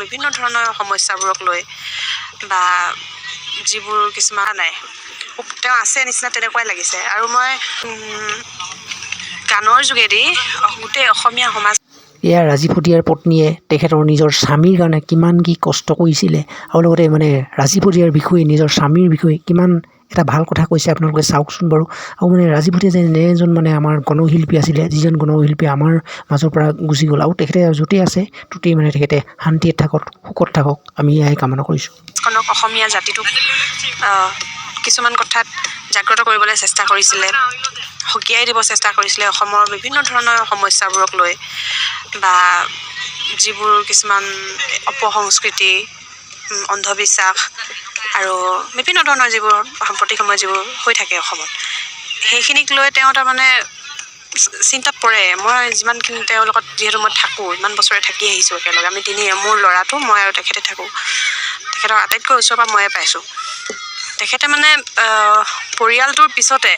বিভিন্ন ধৰণৰ সমস্যাবোৰক লৈ বা যিবোৰ কিছুমান নাই তেওঁ আছে নিচিনা তেনেকুৱাই লাগিছে। আৰু মই গানৰ যোগেদি গোটেই অসমীয়া সমাজ এয়া ৰাজীৱ শদিয়াৰ পত্নীয়ে তেখেতৰ নিজৰ স্বামীৰ কাৰণে কিমান কি কষ্ট কৰিছিলে আৰু লগতে মানে ৰাজীৱ শদিয়াৰ বিষয়ে নিজৰ স্বামীৰ বিষয়ে কিমান এটা ভাল কথা কৈছে আপোনালোকে চাওকচোন বাৰু। আৰু মানে ৰাজীৱ শদিয়া যে এনে এজন মানে আমাৰ গণশিল্পী আছিলে, যিজন গণশিল্পী আমাৰ মাজৰ পৰা গুচি গ'ল আৰু তেখেতে য'তেই আছে ত'তেই মানে তেখেতে শান্তিত থাকক, সুখত থাকক, আমি এয়াই কামনা কৰিছোঁ। অসমীয়া জাতিটোক কিছুমান কথাত জাগ্ৰত কৰিবলৈ চেষ্টা কৰিছিলে, সকীয়াই দিব চেষ্টা কৰিছিলে অসমৰ বিভিন্ন ধৰণৰ সমস্যাবোৰক লৈ বা যিবোৰ কিছুমান অপসংস্কৃতি, অন্ধবিশ্বাস আৰু বিভিন্ন ধৰণৰ যিবোৰ সাম্প্ৰতিক সময়ত যিবোৰ হৈ থাকে অসমত, সেইখিনিক লৈ তেওঁ তাৰমানে চিন্তাত পৰে। মই যিমানখিনি তেওঁৰ লগত যিহেতু মই থাকোঁ, ইমান বছৰে থাকি আহিছোঁ একেলগে, আমি মোৰ ল'ৰাটো মই আৰু তেখেতে থাকোঁ, তেখেতৰ আটাইতকৈ ওচৰৰ পৰা ময়ে পাইছোঁ। তেখেতে মানে পৰিয়ালটোৰ পিছতে,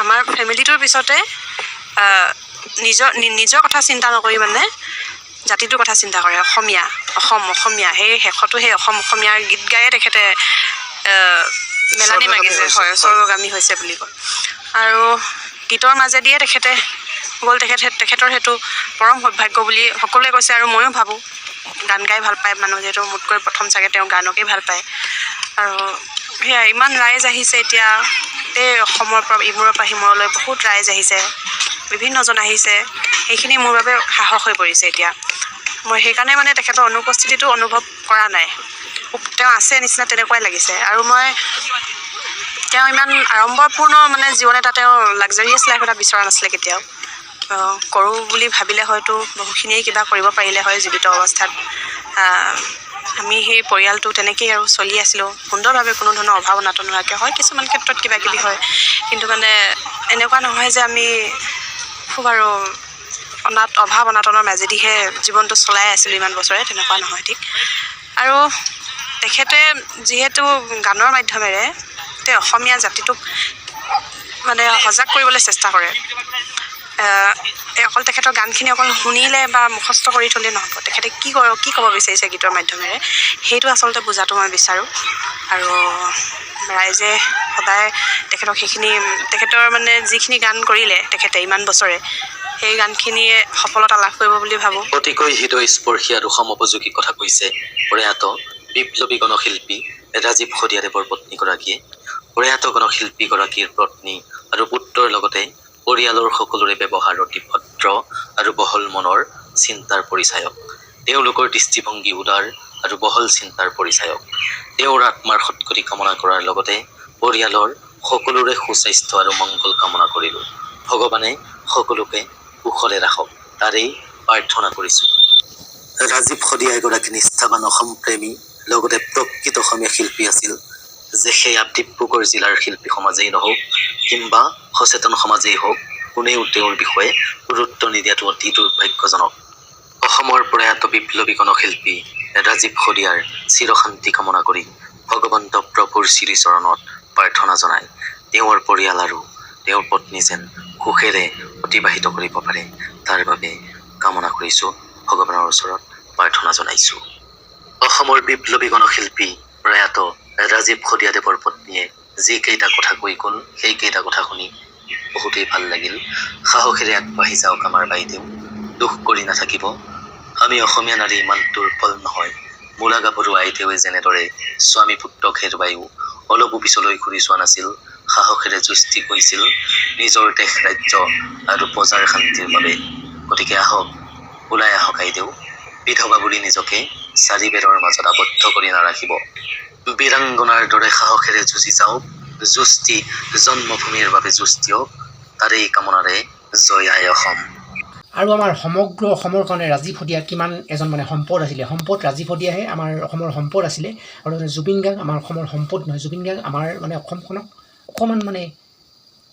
আমাৰ ফেমিলিটোৰ পিছতে নিজৰ কথা চিন্তা নকৰি মানে জাতিটোৰ কথা চিন্তা কৰে। অসমীয়া সেই শেষতো সেই অসমীয়াৰ গীত গায়ে তেখেতে মেলানি মাগিছে, হয়, স্বৰ্গগামী হৈছে বুলি কয়। আৰু গীতৰ মাজেদিয়ে তেখেতে গ'ল। তেখেতৰ সেইটো পৰম সৌভাগ্য বুলি সকলোৱে কৈছে আৰু ময়ো ভাবোঁ। গান গাই ভাল পায় মানুহ, যিহেতু মোতকৈ প্ৰথম চাগে তেওঁ গানকেই ভাল পায়। আৰু সেয়াই ইমান ৰাইজ আহিছে এতিয়া এই অসমৰ পৰা ইমূৰৰ পৰা সিমূৰলৈ বহুত ৰাইজ আহিছে, বিভিন্নজন আহিছে, সেইখিনি মোৰ বাবে সাহস হৈ পৰিছে এতিয়া। মই সেইকাৰণে মানে তেখেতৰ অনুপস্থিতিটো অনুভৱ কৰা নাই, তেওঁ আছে নিচিনা তেনেকুৱাই লাগিছে। আৰু মই তেওঁ ইমান আড়ম্বৰপূৰ্ণ মানে জীৱন এটা, তেওঁ লাক্সাৰিয়াছ লাইফ এটা বিচৰা নাছিলে কেতিয়াও। কৰোঁ বুলি ভাবিলে হয়তো বহুখিনিয়ে কিবা কৰিব পাৰিলে হয় জীৱিত অৱস্থাত। আমি সেই পৰিয়ালটো তেনেকেই আৰু চলি আছিলোঁ সুন্দৰভাৱে, কোনো ধৰণৰ অভাৱ অনাটন নোহোৱাকৈ। হয়, কিছুমান ক্ষেত্ৰত কিবা কিবি হয়, কিন্তু মানে এনেকুৱা নহয় যে আমি খুব আৰু অভাৱ অনাটনৰ মাজেদিহে জীৱনটো চলাই আছিলোঁ ইমান বছৰে, তেনেকুৱা নহয় ঠিক। আৰু তেখেতে যিহেতু গানৰ মাধ্যমেৰে তেওঁ অসমীয়া জাতিটোক মানে সজাগ কৰিবলৈ চেষ্টা কৰে। অকল তেখেতৰ গানখিনি অকল শুনিলে বা মুখস্থ কৰি থ'লে নহ'ব, তেখেতে কি ক'ব বিচাৰিছে গীতৰ মাধ্যমেৰে সেইটো আচলতে বুজাটো মই বিচাৰোঁ। আৰু ৰাইজে সদায় তেখেতক তেখেতৰ মানে যিখিনি গান কৰিলে তেখেতে ইমান বছৰে, সেই গানখিনিয়ে সফলতা লাভ কৰিব বুলি ভাবোঁ। অতিকৈ হৃদয়স্পৰ্শী আৰু সমোপযোগী কথা কৈছে প্ৰয়াত বিপ্লৱী গণশিল্পী ৰাজীৱ শদিয়াদেৱৰ পত্নীগৰাকীয়ে। প্ৰয়াত গণশিল্পীগৰাকীৰ পত্নী আৰু পুত্ৰৰ লগতে পৰিয়ালৰ সকলোৰে ব্যৱহাৰ অতি ভদ্ৰ আৰু বহল মনৰ চিন্তাৰ পৰিচায়ক। তেওঁলোকৰ দৃষ্টিভংগী উদাৰ আৰু বহল চিন্তাৰ পৰিচায়ক। তেওঁৰ আত্মাৰ সদ্গতি কামনা কৰাৰ লগতে পৰিয়ালৰ সকলোৰে সুস্বাস্থ্য আৰু মংগল কামনা কৰিলোঁ। ভগৱানে সকলোকে কুশলে ৰাখক, তাৰেই প্ৰাৰ্থনা কৰিছোঁ। ৰাজীৱ শদিয়া এগৰাকী নিষ্ঠাবান অসম প্ৰেমী, লগতে প্ৰকৃত অসমীয়া শিল্পী আছিল, যে সেয়া ডিব্ৰুগড় জিলাৰ শিল্পী সমাজেই নহওক কিংবা সচেতন সমাজেই হওক, কোনেও তেওঁৰ বিষয়ে গুৰুত্ব নিদিয়াটো অতি দুৰ্ভাগ্যজনক। অসমৰ প্ৰয়াত বিপ্লৱী গণশিল্পী ৰাজীৱ শদিয়াৰ চিৰশান্তি কামনা কৰি ভগৱন্ত প্ৰভুৰ শ্ৰীচৰণত প্ৰাৰ্থনা জনাই তেওঁৰ পৰিয়াল আৰু তেওঁৰ পত্নী যেন সুখেৰে অতিবাহিত কৰিব পাৰে, তাৰ বাবে কামনা কৰিছোঁ, ভগৱানৰ ওচৰত প্ৰাৰ্থনা জনাইছোঁ। অসমৰ বিপ্লৱী গণশিল্পী প্ৰয়াত ৰাজীৱ শদিয়াদেৱৰ পত্নীয়ে যিকেইটা কথা কৈ গ'ল, সেইকেইটা কথা শুনি বহুতেই ভাল লাগিল। সাহসেৰে আগবাঢ়ি যাওক আমাৰ বাইদেউ, দুখ কৰি নাথাকিব। আমি অসমীয়া নাৰী ইমান দুৰ্বল নহয়। মূলা গাভৰু আইদেৱে যেনেদৰে স্বামী পুত্ৰক হেৰুৱাইও অলপো পিছলৈ ঘূৰি যোৱা নাছিল, সাহসেৰে যুঁজি গৈছিল নিজৰ দেশ, ৰাজ্য আৰু প্ৰজাৰ শান্তিৰ বাবে। গতিকে আহক, ওলাই আহক আইদেউ, বিধৱা বুলি নিজকে চাৰিবেৰৰ মাজত আবদ্ধ কৰি নাৰাখিব। বীৰাংগনাৰ দৰে সাহসেৰে যুঁজি যাওক, যুঁজি জন্মভূমিৰ বাবে যুঁজ দিয়ক, তাৰেই কামনাৰে জয় আই অসম। আৰু আমাৰ সমগ্ৰ অসমৰ কাৰণে ৰাজীৱ শদিয়া কিমান এজন মানে সম্পদ আছিলে, ৰাজীৱ শদিয়াহে আমাৰ অসমৰ সম্পদ আছিলে। আৰু জুবিন গাৰ্গ আমাৰ অসমৰ সম্পদ নহয়, জুবিন গাৰ্গ আমাৰ মানে অসমখনক অকণমান মানে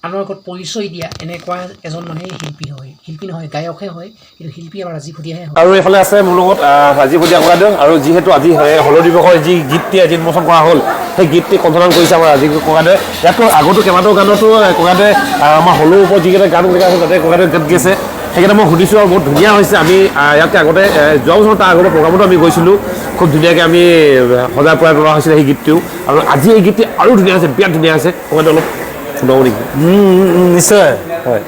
আনৰ আগত পৰিচয় দিয়া এনেকুৱা এজন মানে শিল্পী নহয়, গায়কহে হয়, কিন্তু শিল্পী আমাৰ ৰাজীৱ শদিয়াহে হয়। আৰু এইফালে আছে মোৰ লগত ৰাজীৱ শদিয়া ককাইদেউ। আৰু যিহেতু আজি হলদী দিৱসৰ যি গীতটি আজি উন্মোচন কৰা হ'ল, সেই গীতটি কণ্ঠদান কৰিছে আমাৰ ৰাজীৱ ককাইদেৱে। ইয়াততো আগতো কেইবাটাও গানতো ককাইদেৱে আমাৰ হলুৰ ওপৰত যিকেইটা গান লিখা আছে তাতে ককাইদেৱে গান গাইছে, সেইকেইটা মই সুধিছোঁ আৰু বহুত ধুনীয়া হৈছে। আমি ইয়াতকৈ আগতে যোৱা বছৰ তাৰ আগতে প্ৰগ্ৰামতো আমি গৈছিলোঁ, খুব ধুনীয়াকৈ আমি সজাই পৰাই তোলা হৈছিলে সেই গীতটো আৰু আজি এই গীতটি আৰু ধুনীয়া আছে বিৰাট ধুনীয়া আছে ককাইদেউ অলপ শুনাব নেকি নিশ্চয় হয়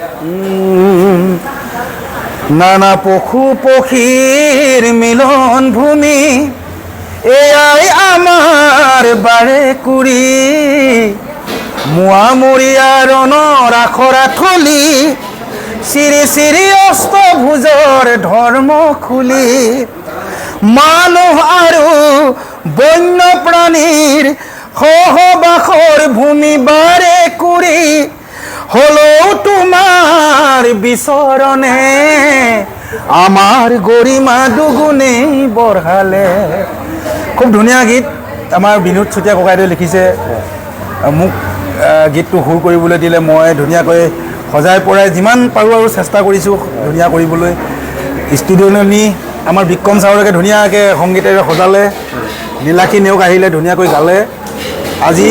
নানা পশু পক্ষীৰ মিলন ভূমি এয়াই আমাৰ বাৰে কুৰি মোৱামৰীয়া ৰণৰ আখৰা থলি শ্ৰী শ্ৰী অষ্টভুজৰ ধৰ্ম খুলি মানুহ আৰু বন্য প্ৰাণীৰ সহবাসৰ ভূমি বাৰে কুৰি হলেও তোমাৰ বিচৰণে আমাৰ গৰিমা দুগুণেই বঢ়ালে খুব ধুনীয়া গীত আমাৰ বিনোদ চুতীয়া ককাইদেৱে লিখিছে মোক গীতটো সুৰ কৰিবলৈ দিলে মই ধুনীয়াকৈ সজাই পৰাই যিমান পাৰোঁ আৰু চেষ্টা কৰিছোঁ ধুনীয়া কৰিবলৈ ষ্টুডিঅ'লৈ নি আমাৰ বিক্ৰম ছাৰকে ধুনীয়াকৈ সংগীতেৰে সজালে নীলাক্ষী নেওগ আহিলে ধুনীয়াকৈ গালে আজি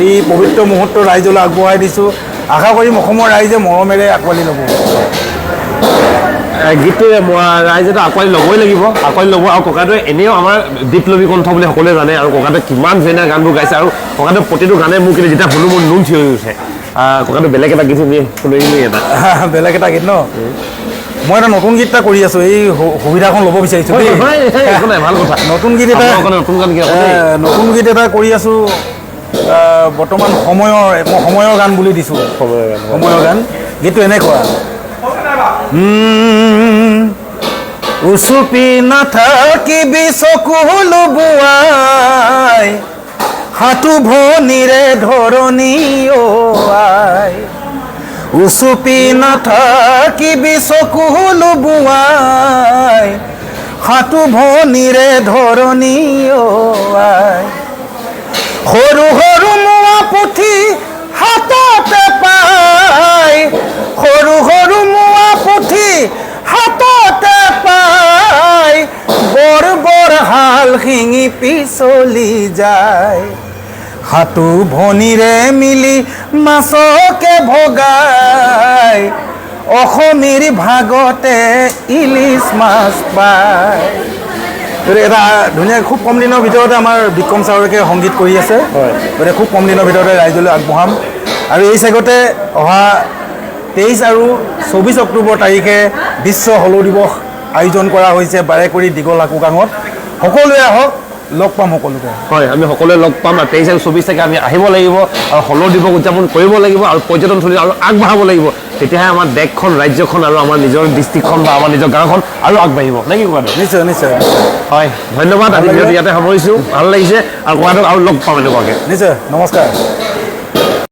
এই পবিত্ৰ মুহূৰ্ত ৰাইজলৈ আগবঢ়াই দিছোঁ আশা কৰিম অসমৰ ৰাইজে মৰমেৰে আঁকোৱালি ল'ব গীতটো ৰাইজেতো আঁকোৱালি ল'বই লাগিব আঁকোৱালি ল'ব আৰু ককাইদেৱে এনেও আমাৰ বিপ্লৱী কণ্ঠ বুলি সকলোৱে জানে আৰু ককাইদেৱে কিমান ধুনীয়া গানবোৰ গাইছে আৰু ককাইদেৱে প্ৰতিটো গানে মোক কিন্তু যেতিয়া শুনো মোৰ নোম থিয় হৈ উঠে ককাইদেউ বেলেগ এটা গীত শুনি এটা বেলেগ এটা গীত ন মই এটা নতুন গীত এটা কৰি আছোঁ এই সুবিধাখন ল'ব বিচাৰিছোঁ দেই একো নাই ভাল কথা নতুন গীত এটা নতুন গান কি নতুন গীত এটা কৰি আছোঁ বৰ্তমান সময়ৰ গান বুলি দিছোঁ সময়ৰ গান গীতটো এনেকুৱা উচুপি নাথাকিবি চকু লুবুৱাই হাতু ভনীৰে ধৰণী আই উচুপি নাথাকিবি চকু লুবুৱাই হাতু ভনীৰে ধৰণী আই সৰু সৰু মোৱা পুথি হাততে পাই সৰু সৰু মোৱা পুথি হাততে পাই বৰ বৰ হাল শিঙি পিছলি যায় হাতু ভনীৰে মিলি মাছকে ভগাই অসমীৰ ভাগতে ইলিচ মাছ পায় এটা ধুনীয়া খুব কম দিনৰ ভিতৰতে আমাৰ বিক্ৰম ছাৰকে সংগীত কৰি আছে গতিকে খুব কম দিনৰ ভিতৰতে ৰাইজলৈ আগবঢ়াম আৰু এই চেগতে অহা 23 আৰু 24 অক্টোবৰ তাৰিখে বিশ্ব হলৌ দিৱস আয়োজন কৰা হৈছে বাৰেকুৰি দীঘল হাকুকাঙত সকলোৱে আহক লগ পাম সকলোকে হয় আমি সকলোৱে লগ পাম আৰু 23 আৰু 24 তাৰিখে আমি আহিব লাগিব আৰু হলৌ দিৱস উদযাপন কৰিব লাগিব আৰু পৰ্যটনথলী আৰু আগবঢ়াব লাগিব তেতিয়াহে আমাৰ দেশখন ৰাজ্যখন আৰু আমাৰ নিজৰ ডিষ্ট্ৰিক্টখন বা আমাৰ নিজৰ গাঁওখন আৰু আগবাঢ়িব নে কি ককাইদেউ নিশ্চয় নিশ্চয় হয় ধন্যবাদ আজি ইয়াতে সামৰিছোঁ ভাল লাগিছে আৰু ককাইদেউক আৰু লগ পাম এনেকুৱাকৈ নিশ্চয় নমস্কাৰ